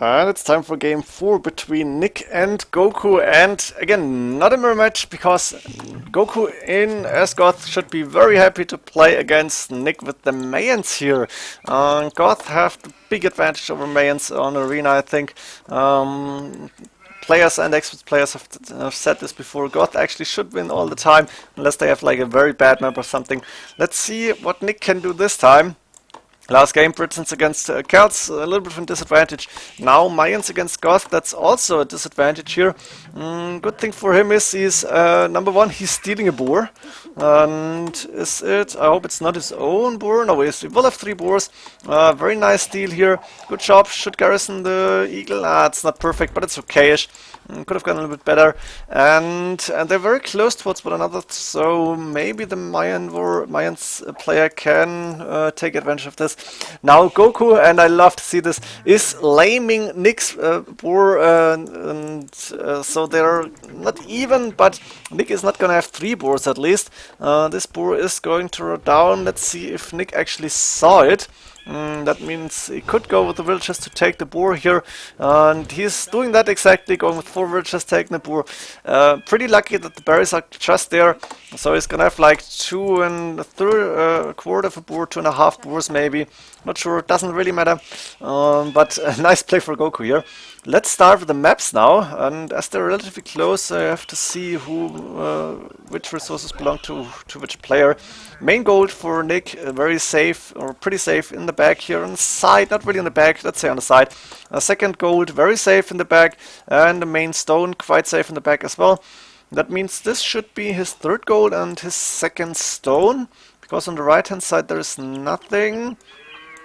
And it's time for game 4 between Nick and Goku. And again, not a mirror match because Goku in as Goth should be very happy to play against Nick with the Mayans here. Goth have the big advantage over Mayans on Arena, I think. Players and expert players have said this before. Goth actually should win all the time, unless they have like a very bad map or something. Let's see what Nick can do this time. Last game, Britons against Celts, a little bit of a disadvantage. Now Mayans against Goth, that's also a disadvantage here. Good thing for him is he's, number one, he's stealing a boar. And is it? I hope it's not his own boar. No, he will have 3 boars. Very nice steal here. Good job, should garrison the eagle. It's not perfect, but it's okay-ish. Could have gone a little bit better. And they're very close towards one another, so maybe the Mayans player can take advantage of this. Now Goku, and I love to see this, is laming Nick's boar, so they're not even, but Nick is not gonna have 3 boars at least. This boar is going to roll down. Let's see if Nick actually saw it. That means he could go with the villagers to take the boar here, and he's doing that exactly, going with 4 villagers taking the boar. Pretty lucky that the berries are just there, so he's gonna have like 2 1/3, a quarter of a boar, 2.5 boars maybe. Not sure, it doesn't really matter, but a nice play for Goku here. Let's start with the maps now, and as they're relatively close, I have to see which resources belong to which player. Main gold for Nick, very safe, or pretty safe in the back here on the side, not really on the back, let's say on the side. Second gold, very safe in the back, and the main stone, quite safe in the back as well. That means this should be his 3rd gold and his 2nd stone, because on the right hand side there is nothing.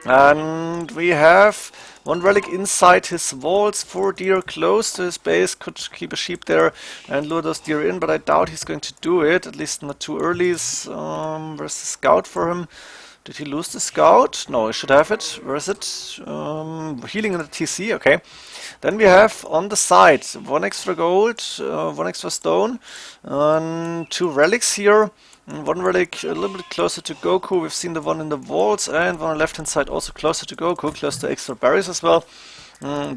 And we have 1 relic inside his walls, 4 deer close to his base. Could keep a sheep there and lure those deer in, but I doubt he's going to do it, at least not too early. Where's the scout for him? Did he lose the scout? No, he should have it. Where is it? Healing in the TC, okay. Then we have on the side 1 extra gold, 1 extra stone, and 2 relics here. 1 relic a little bit closer to Goku. We've seen the one in the walls, and one on the left hand side also closer to Goku, close to extra berries as well.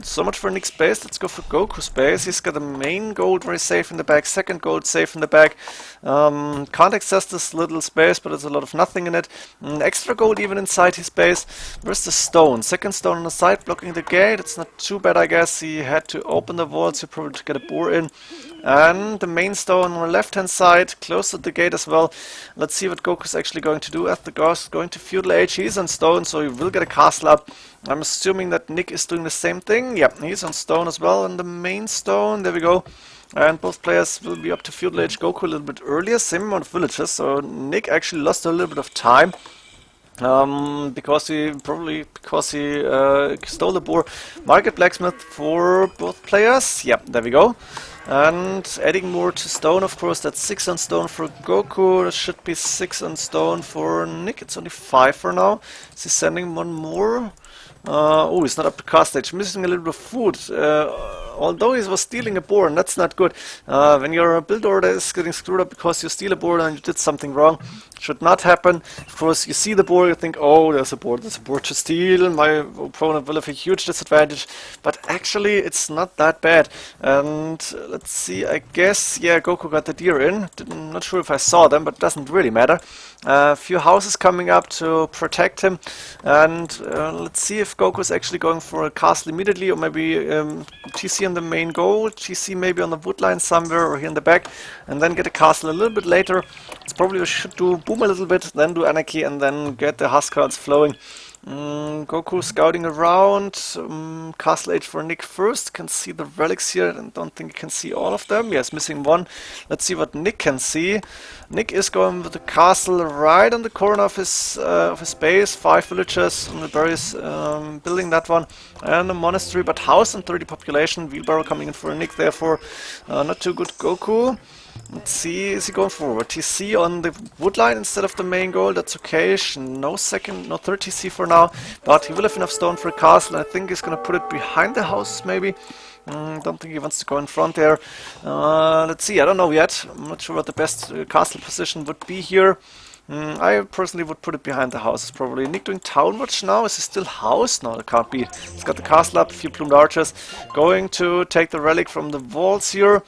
So much for Nick's base. Let's go for Goku's base. He's got the main gold very safe in the back, 2nd gold safe in the back. Can't access this little space, but there's a lot of nothing in it. Extra gold even inside his base. Where's the stone? 2nd stone on the side blocking the gate. It's not too bad, I guess. He had to open the walls, he probably to get a boar in. And the main stone on the left hand side, close to the gate as well. Let's see what Goku's actually going to do. At the Goths going to feudal age. He's on stone, so he will get a castle up. I'm assuming that Nick is doing the same thing. Yep, he's on stone as well, and the main stone, there we go. And both players will be up to feudal age. Goku a little bit earlier, same amount of villages, so Nick actually lost a little bit of time. Because he stole the boar. Market blacksmith for both players. Yep, there we go. And adding more to stone, of course, that's 6 on stone for Goku. There should be 6 on stone for Nick. It's only 5 for now. Is he sending 1 more? Oh, he's not up to cast stage. Missing a little bit of food. Although he was stealing a boar, and that's not good. When your build order is getting screwed up because you steal a boar and you did something wrong, should not happen. Of course, you see the boar, you think, oh, there's a boar to steal. My opponent will have a huge disadvantage. But actually, it's not that bad. And let's see, I guess, yeah, Goku got the deer in. Not sure if I saw them, but it doesn't really matter. A few houses coming up to protect him. And let's see if Goku is actually going for a castle immediately, or maybe TC on the main goal, TC maybe on the wood line somewhere, or here in the back, and then get a castle a little bit later. It's probably we should do boom a little bit, then do anarchy, and then get the husk cards flowing. Goku scouting around. Castle age for Nick first. Can see the relics here. I don't think you can see all of them. Yes, missing 1. Let's see what Nick can see. Nick is going with the castle right on the corner of his base. 5 villagers on the berries, building that one, and a monastery, but house and 30 population. Wheelbarrow coming in for Nick, therefore not too good. Goku. Let's see, is he going forward? TC on the wood line instead of the main goal, that's okay. No 3rd TC for now, but he will have enough stone for a castle. I think he's gonna put it behind the house, maybe. Don't think he wants to go in front there. Let's see, I don't know yet. I'm not sure what the best castle position would be here. I personally would put it behind the houses probably. Nick doing town watch now? Is he still housed? No, that can't be. He's got the castle up, a few plumed archers. Going to take the relic from the walls here.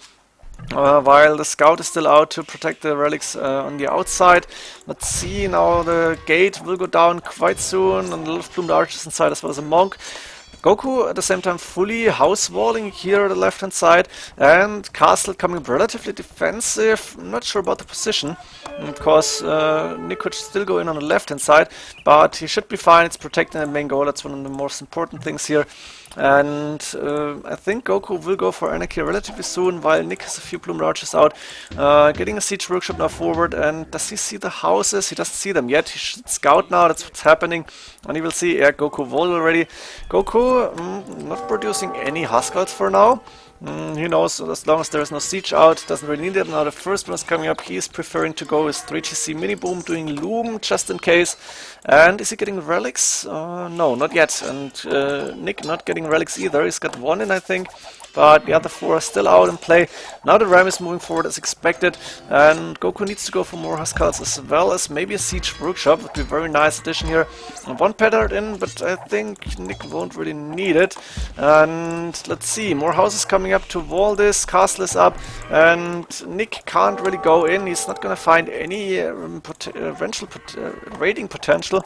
While the scout is still out to protect the relics on the outside. Let's see, now the gate will go down quite soon, and a lot of plumed archers inside as well as a monk. GoKu at the same time fully house walling here at the left hand side, and castle coming relatively defensive. I'm not sure about the position, because Nick could still go in on the left hand side, but he should be fine. It's protecting the main goal, that's one of the most important things here. And I think GoKu will go for Anarchy relatively soon, while Nick has a few plumed archers out. Getting a siege workshop now forward, and does he see the houses? He doesn't see them yet. He should scout now, that's what's happening. And he will see, yeah, GoKu wall already. GoKu not producing any Huskars for now. He knows as long as there is no siege out, doesn't really need it. Now the first one is coming up, he is preferring to go with 3GC mini boom, doing loom just in case. And is he getting relics? No, not yet. And Nick not getting relics either. He's got one in, I think, but the other four are still out in play. Now the ram is moving forward as expected, and GoKu needs to go for more Huskars as well as maybe a siege workshop. Would be a very nice addition here. One petard in, but I think Nick won't really need it. And let's see, more houses coming up to wall this. Castle is up, and Nick can't really go in. He's not gonna find any eventual raiding potential.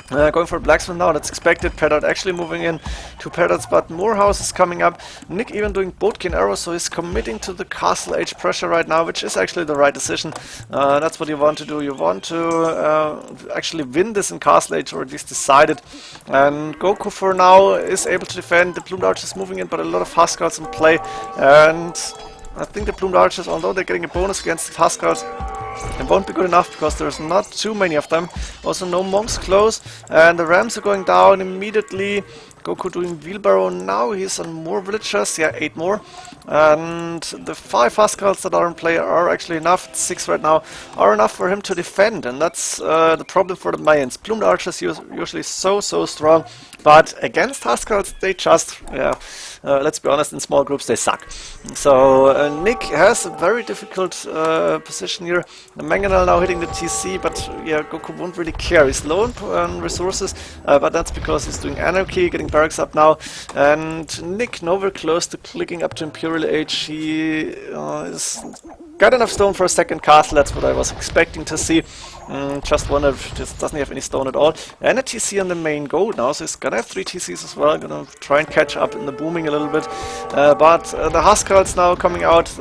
Going for a blacksmith now, that's expected. Petard actually moving in, 2 petards, but more houses coming up. Nick even doing boatkin arrows, so he's committing to the castle age pressure right now, which is actually the right decision. That's what you want to do. You want to actually win this in castle age, or at least decide it. And GoKu for now is able to defend. The plumed archers moving in, but a lot of Huskars in play. And I think the plumed archers, although they're getting a bonus against the Huskars, it won't be good enough because there's not too many of them. Also no monks close, and the rams are going down immediately. GoKu doing wheelbarrow now, he's on more villagers, yeah, 8 more. And the 5 Huskars that are in play are actually enough, 6 right now, are enough for him to defend, and that's the problem for the Mayans. Plumed archers usually so strong, but against Huskars they just, yeah, let's be honest, in small groups they suck. So Nick has a very difficult position here. The Mangonel now hitting the TC, but yeah, GoKu won't really care. He's low on resources, but that's because he's doing Anarchy, getting barracks up now, and Nick nowhere close to clicking up to Imperial Age. He is got enough stone for a second castle, that's what I was expecting to see. Just wonder if this doesn't have any stone at all. And a TC on the main goal now, so he's gonna have 3 TCs as well. Gonna try and catch up in the booming a little bit. But the Huskars now coming out,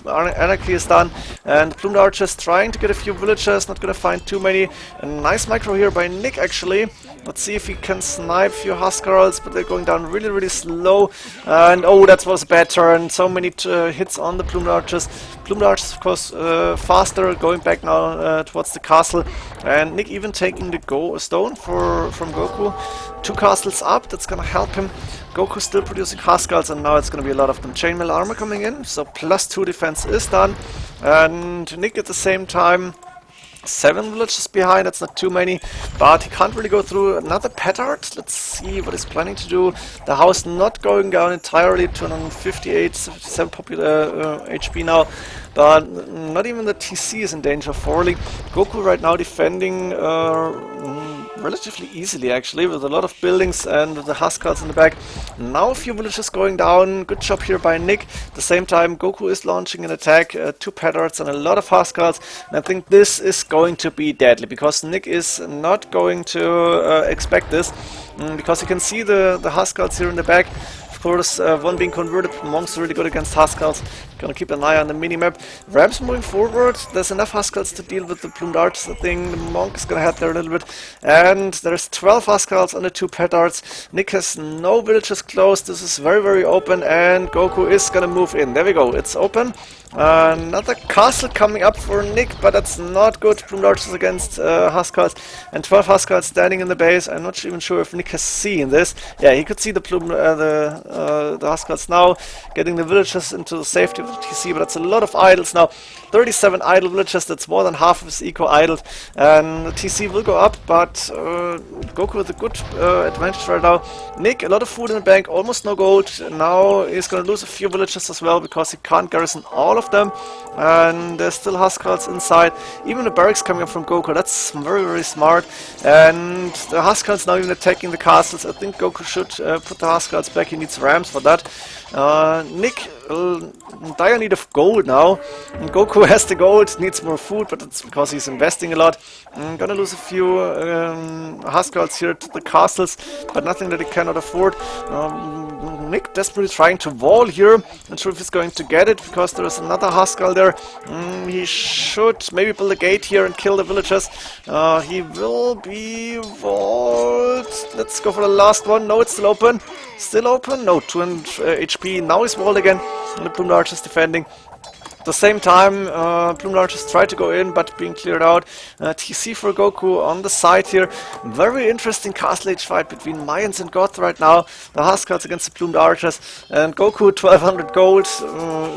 Anarchy is done, and Plumed Archers trying to get a few villagers, not gonna find too many. A nice micro here by Nick actually. Let's see if he can snipe a few Huskars, but they're going down really slow. And oh, that was a bad turn. So many hits on the Plumed Archers. Plumed Archers, of course, faster, going back now towards the castle. And Nick even taking the stone from GoKu. 2 castles up, that's gonna help him. GoKu still producing Huskars, and now it's gonna be a lot of them. Chainmail armor coming in, so +2 defense is done. And Nick at the same time, 7 villages behind, that's not too many, but he can't really go through. Another petard, let's see what he's planning to do. The house not going down entirely, 258, 77 popular HP now, but not even the TC is in danger of falling. GoKu right now defending relatively easily actually, with a lot of buildings and the Huskars in the back. Now a few villages going down, good job here by Nick. At the same time GoKu is launching an attack, 2 petards and a lot of Huskars, and I think this is going to be deadly, because Nick is not going to expect this, because you can see the Huskars here in the back. Of course, one being converted, monks really good against Huskars. Gonna keep an eye on the minimap. Rams moving forward, there's enough Huskars to deal with the Plumed Archers. I think the monk is gonna head there a little bit. And there's 12 Huskars on the 2 petards. Nick has no villages close, this is very open, and GoKu is gonna move in. There we go, it's open. Another castle coming up for Nick, but that's not good. Plumed Archers against Huskars, and 12 Huskars standing in the base. I'm not even sure if Nick has seen this. Yeah, he could see the the Huskarls now getting the villagers into the safety of the TC, but that's a lot of idols now. 37 idle villagers, that's more than half of his eco idled, and the TC will go up, but GoKu with a good advantage right now. Nick, a lot of food in the bank, almost no gold. Now he's gonna lose a few villagers as well because he can't garrison all of them, and there's still Huskarls inside. Even the barracks coming up from GoKu, that's very, very smart. And the Huskarls now even attacking the castles. I think GoKu should put the Huskarls back, he needs rams for that. Nick, dire need of gold now. And GoKu has the gold, needs more food, but it's because he's investing a lot. I'm gonna lose a few Huskarls here to the castles, but nothing that he cannot afford. Nick desperately trying to wall here. Not sure if he's going to get it because there is another Huskarl there. He should maybe build a gate here and kill the villagers. He will be walled. Let's go for the last one. No, it's still open. Still open? No, 200 HP. Now he's walled again. And the Plumed Archer is defending. At the same time, Plumed Archers try to go in, but being cleared out. TC for GoKu on the side here. Very interesting Castle Age fight between Mayans and Goths right now. The Huskarls against the Plumed Archers. And GoKu 1200 gold.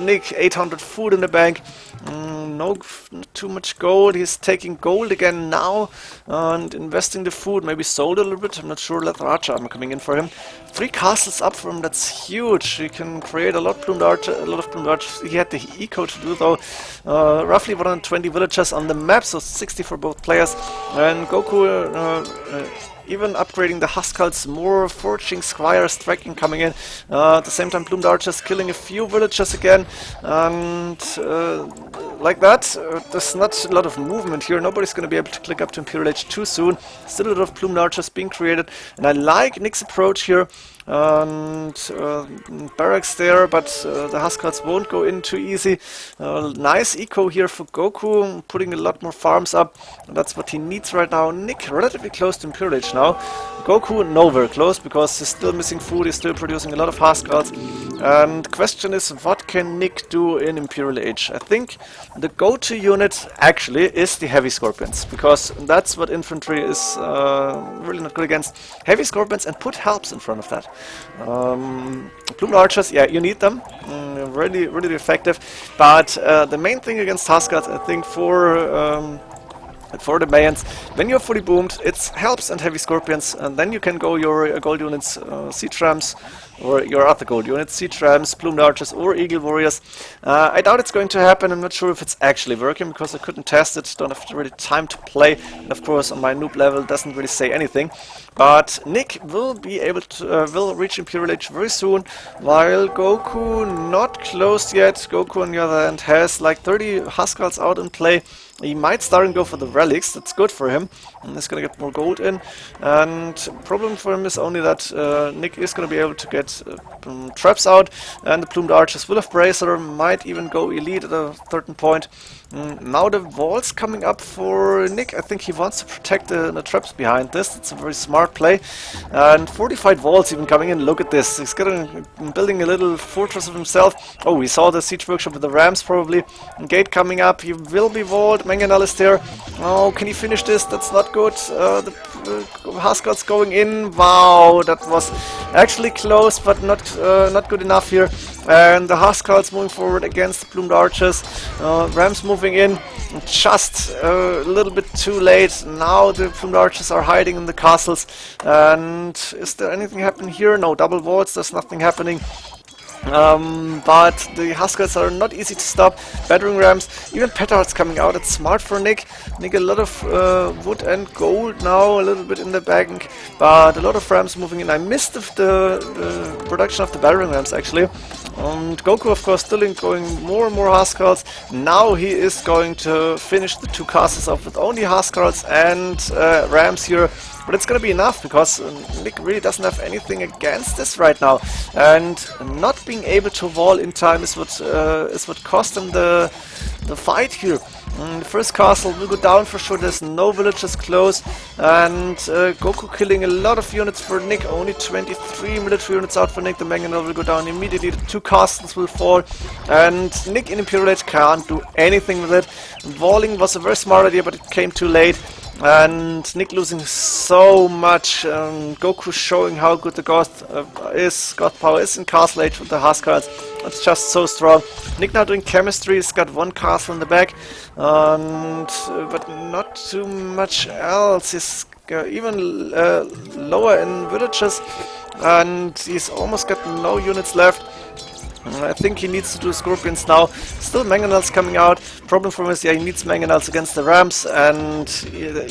Nick 800 food in the bank. Not too much gold. He's taking gold again now and investing the food. Maybe sold a little bit. I'm not sure. Leather Archer I'm coming in for him. 3 castles up for him. That's huge. He can create a lot of Plumed Archers. He had the eco to do though. Roughly 120 villagers on the map, so 60 for both players. And GoKu even upgrading the Huskarls, more foraging squires, tracking coming in. At the same time, Plumed Archers killing a few villagers again. And like that, there's not a lot of movement here. Nobody's going to be able to click up to Imperial Age too soon. Still a lot of Plumed Archers being created. And I like Nick's approach here. And barracks there, but the Huskarls won't go in too easy. Nice eco here for GoKu, putting a lot more farms up. And that's what he needs right now. Nick relatively close to Imperial Age now. GoKu nowhere close because he's still missing food, he's still producing a lot of Huskarls. And the question is, what can Nick do in Imperial Age? I think the go-to unit actually is the Heavy Scorpions, because that's what infantry is really not good against. Heavy Scorpions, and put helps in front of that. Plumed Archers, yeah, you need them. Really, really effective. But the main thing against Huskarls, I think, for the Mayans, when you're fully boomed, it's helps and Heavy Scorpions, and then you can go your gold units, Siege Rams, or your other gold units, Siege Rams, Plumed Archers, or Eagle Warriors. I doubt it's going to happen. I'm not sure if it's actually working because I couldn't test it, don't have really time to play, and of course on my noob level doesn't really say anything. But Nick will be able to will reach Imperial Age very soon, while GoKu not close yet. GoKu on the other hand has like 30 Huskarls out in play. He might start and go for the relics, that's good for him. And he's gonna get more gold in. And problem for him is only that Nick is gonna be able to get traps out, and the Plumed Archers will have Bracer, might even go elite at a certain point. Now the walls coming up for Nick. I think he wants to protect the traps behind this. It's a very smart play. And fortified walls even coming in. Look at this. He's building a little fortress of himself. Oh, we saw the siege workshop with the rams probably. And gate coming up. He will be walled. Manganal is there. Oh, can he finish this? That's not good. The Huskarls going in. Wow, that was actually close, but not good enough here. And the Huskarls moving forward against the Plumed Archers. Rams moving in just a little bit too late. Now the Plumed Archers are hiding in the castles. And is there anything happening here? No, double walls, there's nothing happening. But the Huskarls are not easy to stop. Battering rams, even petards coming out. It's smart for Nick. Nick a lot of wood and gold now, a little bit in the bank, but a lot of rams moving in. I missed the production of the battering rams actually. And GoKu of course still going more and more Huskarls. Now he is going to finish the 2 castles off with only Huskarls and rams here. But it's gonna be enough because Nick really doesn't have anything against this right now, and not being able to wall in time is what cost him the fight here. The first castle will go down for sure, there's no villagers close, and Goku killing a lot of units for Nick, only 23 military units out for Nick. The mangonel will go down immediately, the 2 castles will fall, and Nick in Imperial Age can't do anything with it. Walling was a very smart idea, but it came too late. And Nick losing so much. Goku showing how good the Goth power is in Castle Age with the Huskars. It's just so strong. Nick now doing chemistry. He's got 1 castle in the back, and but not too much else. He's even lower in villages, and he's almost got no units left. I think he needs to do scorpions now. Still mangonels coming out. Problem for him is, yeah, he needs mangonels against the rams, and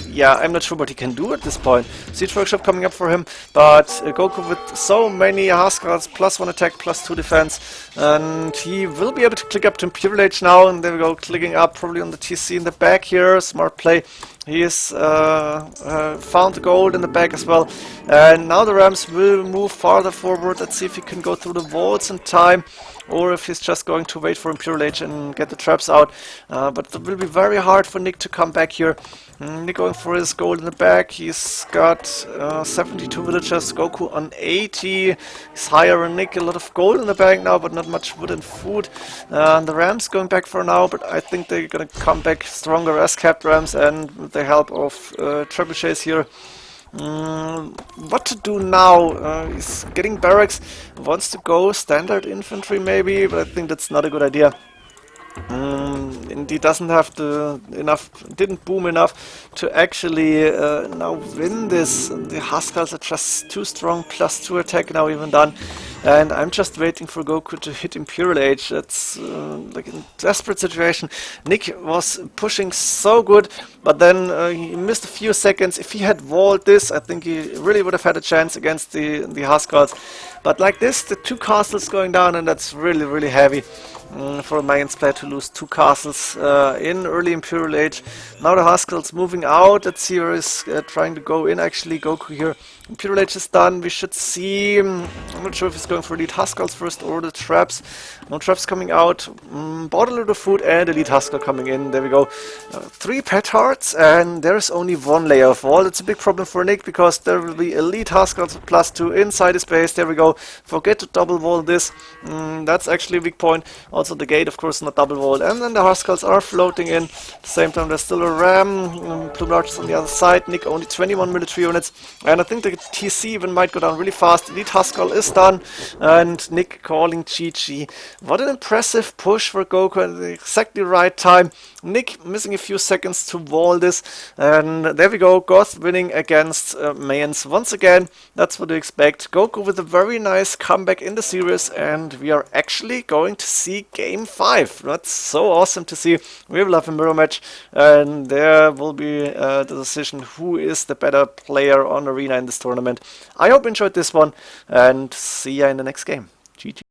yeah, I'm not sure what he can do at this point. Siege workshop coming up for him, but Goku with so many Huskars, +1 attack, +2 defense, and he will be able to click up to Imperial Age now, and there we go, clicking up probably on the TC in the back here. Smart play. He has found the gold in the back as well. And now the Rams will move farther forward. Let's see if he can go through the walls in time, or if he's just going to wait for Imperial Age and get the traps out. But it will be very hard for Nick to come back here. Nick going for his gold in the back. He's got 72 villagers, Goku on 80. He's higher than Nick, a lot of gold in the bank now, but not much wood and food. The Rams going back for now, but I think they're gonna come back stronger as capped Rams, and with the help of trebuchets here. What to do now? He's getting barracks, wants to go standard infantry maybe, but I think that's not a good idea. And he doesn't have didn't boom enough to actually now win this. The Huskars are just too strong, +2 attack now even done. And I'm just waiting for Goku to hit Imperial Age. That's like a desperate situation. Nick was pushing so good, but then he missed a few seconds. If he had walled this, I think he really would have had a chance against the Huskars. But like this, the 2 castles going down, and that's really, really heavy. For a Mayans player to lose 2 castles in early Imperial Age. Now the Huskars moving out. Let's see where he's trying to go in. Actually, Goku here. Imperial Age is done. We should see. I'm not sure if he's going for Elite Huskars first or the traps. No traps coming out. Bought a little food and Elite Huskar coming in. There we go. 3 petards, and there's only 1 layer of wall. It's a big problem for Nick because there will be Elite Huskars +2 inside his base. There we go. Forget to double wall this. That's actually a weak point. Also the gate, of course, not double walled, and then the Huskars are floating in. At the same time, there's still a ram. Blue Archers on the other side. Nick only 21 military units, and I think the TC even might go down really fast. Elite Huskar is done, and Nick calling GG. What an impressive push for Goku at the exactly right time. Nick missing a few seconds to wall this, and there we go. Goth winning against Mayans once again. That's what you expect. Goku with a very nice comeback in the series, and we are actually going to see Game 5. That's so awesome to see. We will have a mirror match, and there will be the decision who is the better player on Arena in this tournament. I hope you enjoyed this one, and see ya in the next game. GG.